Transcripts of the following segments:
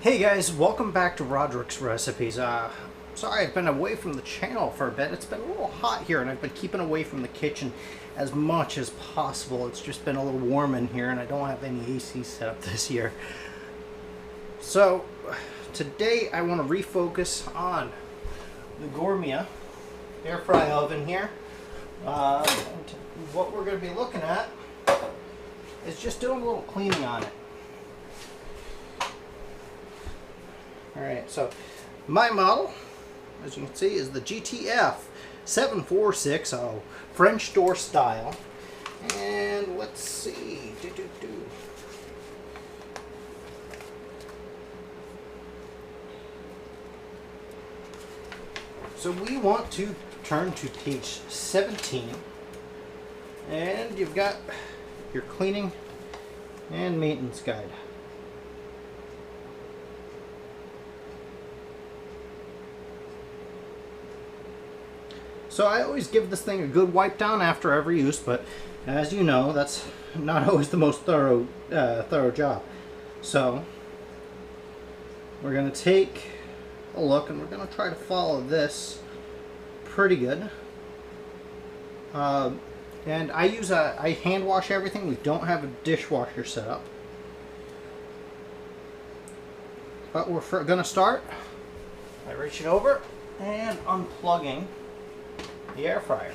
Hey guys, welcome back to Roderick's Recipes. Sorry I've been away from the channel for a bit. It's been a little hot here and I've been keeping away from the kitchen as much as possible. It's just been a little warm in here and I don't have any AC set up this year. So today I want to refocus on the Gourmia air fry oven here. What we're going to be looking at is just doing a little cleaning on it. Alright, so my model, as you can see, is the GTF7460 French door style. And let's see. So we want to turn to page 17. And you've got your cleaning and maintenance guide. So I always give this thing a good wipe down after every use, but as you know, that's not always the most thorough job. So we're going to take a look and we're going to try to follow this pretty good. And I hand wash everything. We don't have a dishwasher set up. But we're going to start by reaching over and unplugging the air fryer.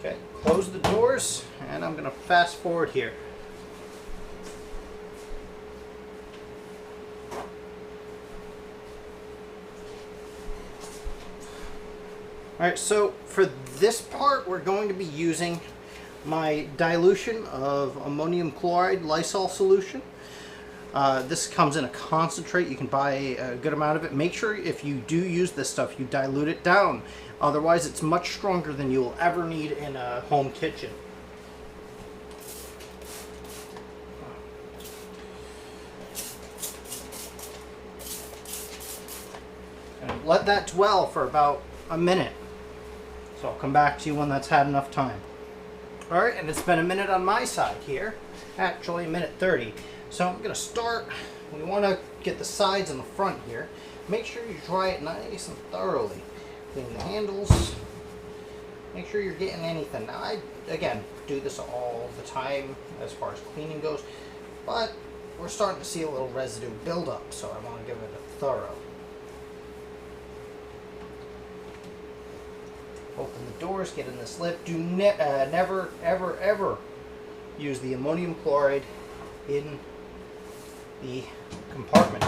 Okay, close the doors, and I'm going to fast forward here. Alright, so for this part we're going to be using my dilution of ammonium chloride Lysol solution. This comes in a concentrate. You can buy a good amount of it. Make sure if you do use this stuff, you dilute it down. Otherwise, it's much stronger than you will ever need in a home kitchen. And let that dwell for about a minute. So I'll come back to you when that's had enough time. Alright, and it's been a minute on my side here. Actually, a minute 30. So I'm going to start. We want to get the sides and the front here. Make sure you dry it nice and thoroughly. Clean the handles. Make sure you're getting anything. Now I, again, do this all the time as far as cleaning goes. But we're starting to see a little residue build up. So I want to give it a thorough. Open the doors, get in this lip. Do never, ever, ever use the ammonium chloride in the compartment.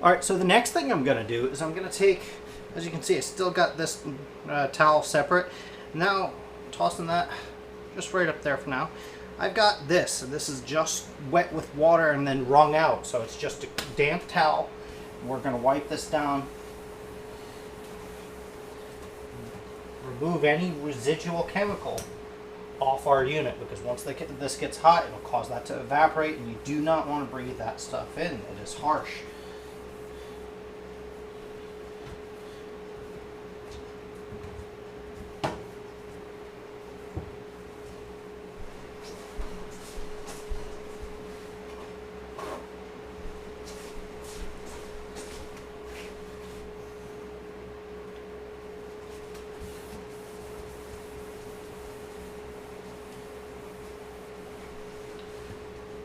Alright, so the next thing I'm going to do is I'm going to take, as you can see, I still got this towel separate. Now, tossing that just right up there for now. I've got this, and this is just wet with water and then wrung out. So it's just a damp towel. We're going to wipe this down. Remove any residual chemical off our unit, because once this gets hot, it'll cause that to evaporate, and you do not want to breathe that stuff in. It is harsh.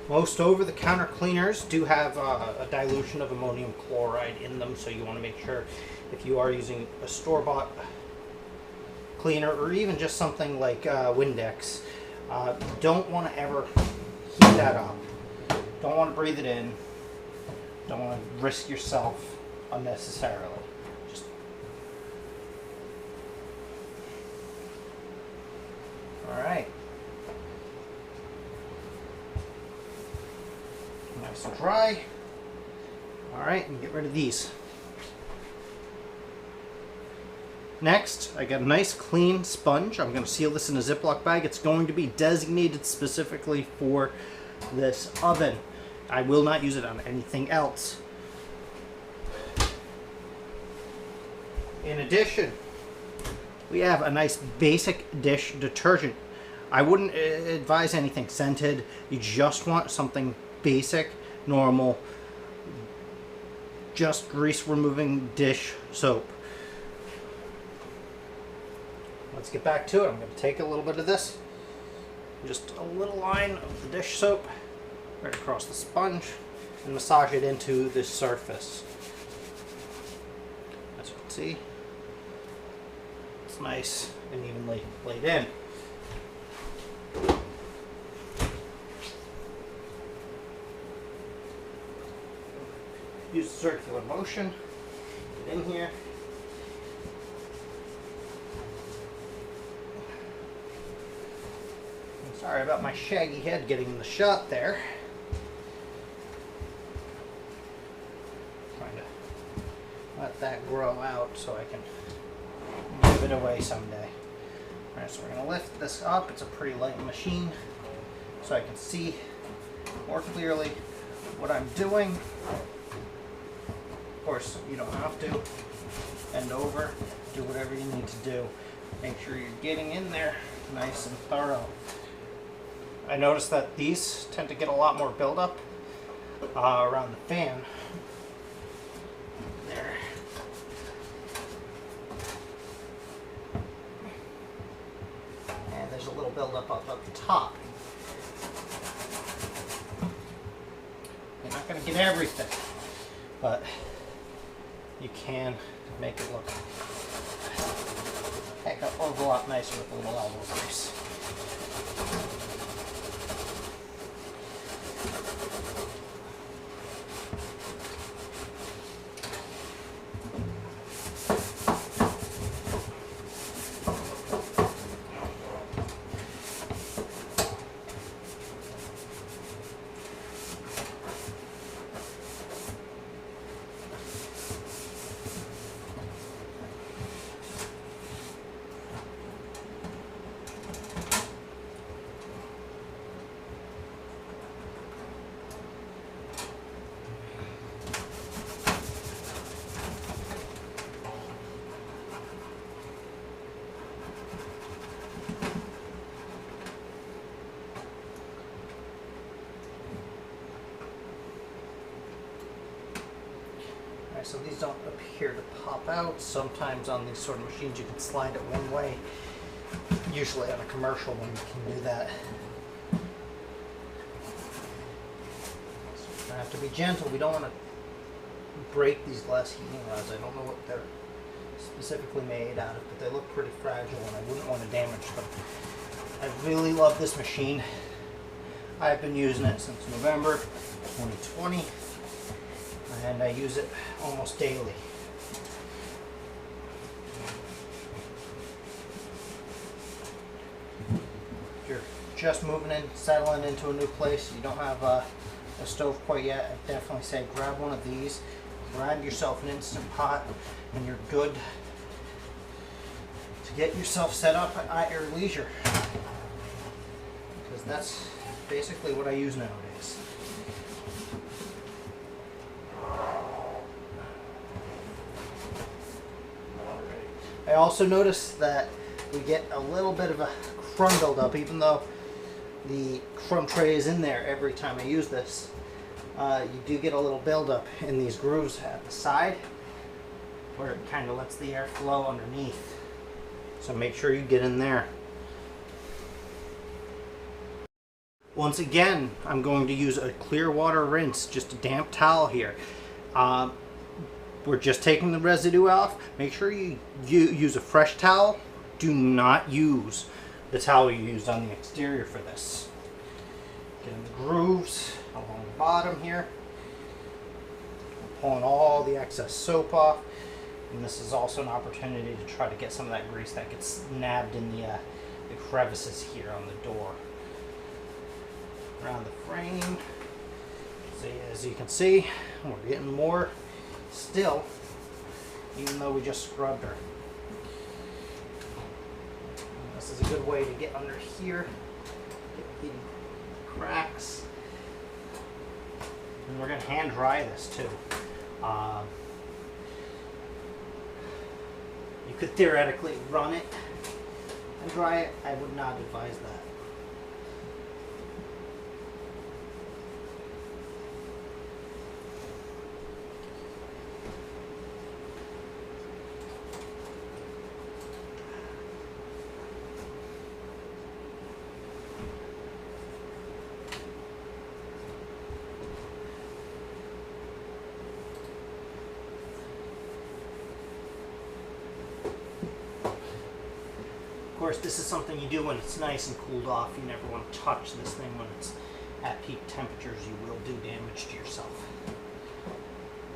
Most over-the-counter cleaners do have a dilution of ammonium chloride in them, so you want to make sure if you are using a store-bought cleaner or even just something like Windex, don't want to ever heat that up. Don't want to breathe it in. Don't want to risk yourself unnecessarily. Just all right. nice and dry. All right, and get rid of these. Next, I got a nice clean sponge. I'm going to seal this in a Ziploc bag. It's going to be designated specifically for this oven. I will not use it on anything else. In addition, we have a nice basic dish detergent. I wouldn't advise anything scented. You just want something basic, normal, just grease removing dish soap. Let's get back to it. I'm going to take a little bit of this, just a little line of the dish soap right across the sponge, and massage it into this surface. As you can see, it's nice and evenly laid in. Use circular motion. Get in here. I'm sorry about my shaggy head getting in the shot there. Trying to let that grow out so I can give it away someday. Alright, so we're going to lift this up. It's a pretty light machine, so I can see more clearly what I'm doing. Of course, you don't have to bend over, do whatever you need to do. Make sure you're getting in there nice and thorough. I noticed that these tend to get a lot more buildup around the fan. There. And there's a little buildup up at the top. You're not going to get everything, but you can make it look a heck of a lot nicer with a little elbow grease. So these don't appear to pop out. Sometimes on these sort of machines you can slide it one way. Usually on a commercial one you can do that. So you have to be gentle. We don't want to break these glass heating rods. I don't know what they're specifically made out of, but they look pretty fragile and I wouldn't want to damage them. I really love this machine. I've been using it since November 2020. And I use it almost daily. If you're just moving in, settling into a new place, you don't have a stove quite yet, I definitely say grab one of these, grab yourself an Instant Pot, and you're good to get yourself set up at your leisure. Because that's basically what I use nowadays. I also noticed that we get a little bit of a crumb buildup, even though the crumb tray is in there every time I use this. You do get a little buildup in these grooves at the side where it kind of lets the air flow underneath. So make sure you get in there. Once again, I'm going to use a clear water rinse, just a damp towel here. We're just taking the residue off. Make sure you use a fresh towel. Do not use the towel you used on the exterior for this. Get in the grooves along the bottom here. We're pulling all the excess soap off. And this is also an opportunity to try to get some of that grease that gets nabbed in the crevices here on the door. Around the frame. See, as you can see, we're getting more still, even though we just scrubbed her. This is a good way to get under here, get the cracks. And we're going to hand dry this too. You could theoretically run it and dry it. I would not advise that. Of course, this is something you do when it's nice and cooled off. You never want to touch this thing when it's at peak temperatures. You will do damage to yourself.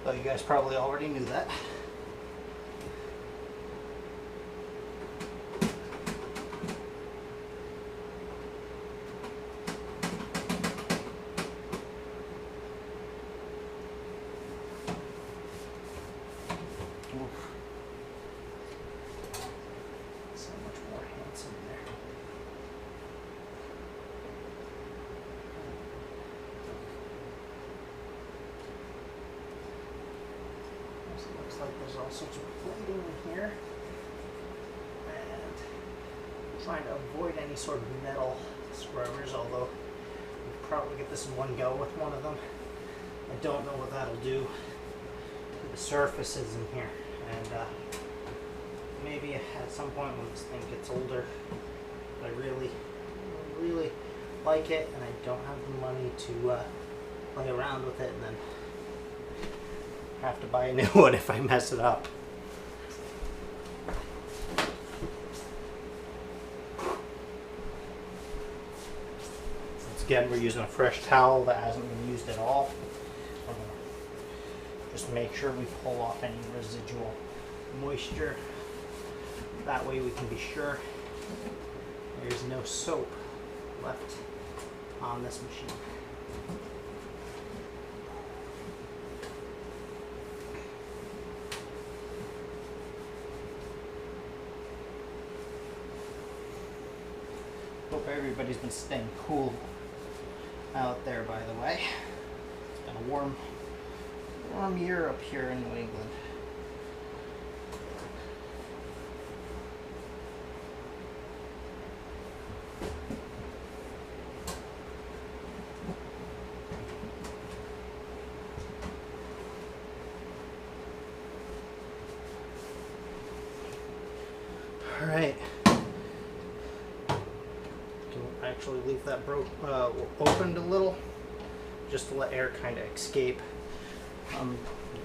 Though you guys probably already knew that. Looks like there's all sorts of plating in here, and I'm trying to avoid any sort of metal scrubbers, although we could probably get this in one go with one of them. I don't know what that'll do to the surfaces in here, and maybe at some point when this thing gets older, I really like it and I don't have the money to play around with it and then have to buy a new one if I mess it up. Once again, we're using a fresh towel that hasn't been used at all. Just make sure we pull off any residual moisture. That way we can be sure there's no soap left on this machine. Hope everybody's been staying cool out there, by the way. It's been a warm year up here in New England. All right. Actually leave that opened a little just to let air kind of escape.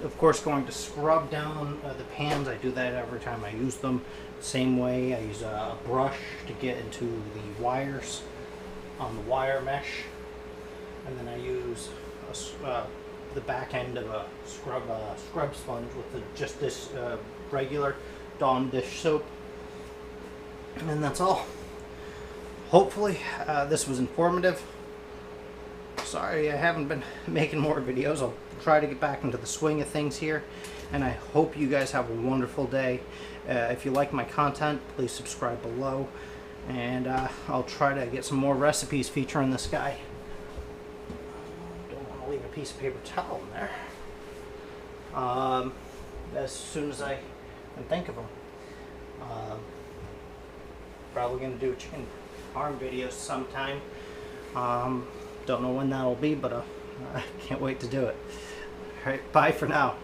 Of course, going to scrub down the pans. I do that every time I use them. Same way, I use a brush to get into the wires on the wire mesh, and then I use the back end of a scrub sponge with just this regular Dawn dish soap, and that's all. Hopefully this was informative. Sorry I haven't been making more videos. I'll try to get back into the swing of things here, and I hope you guys have a wonderful day. If you like my content, please subscribe below, and I'll try to get some more recipes featuring this guy. Don't want to leave a piece of paper towel in there. As soon as I can think of them. Probably going to do a chicken arm video sometime. Don't know when that'll be, but I can't wait to do it. Alright, bye for now.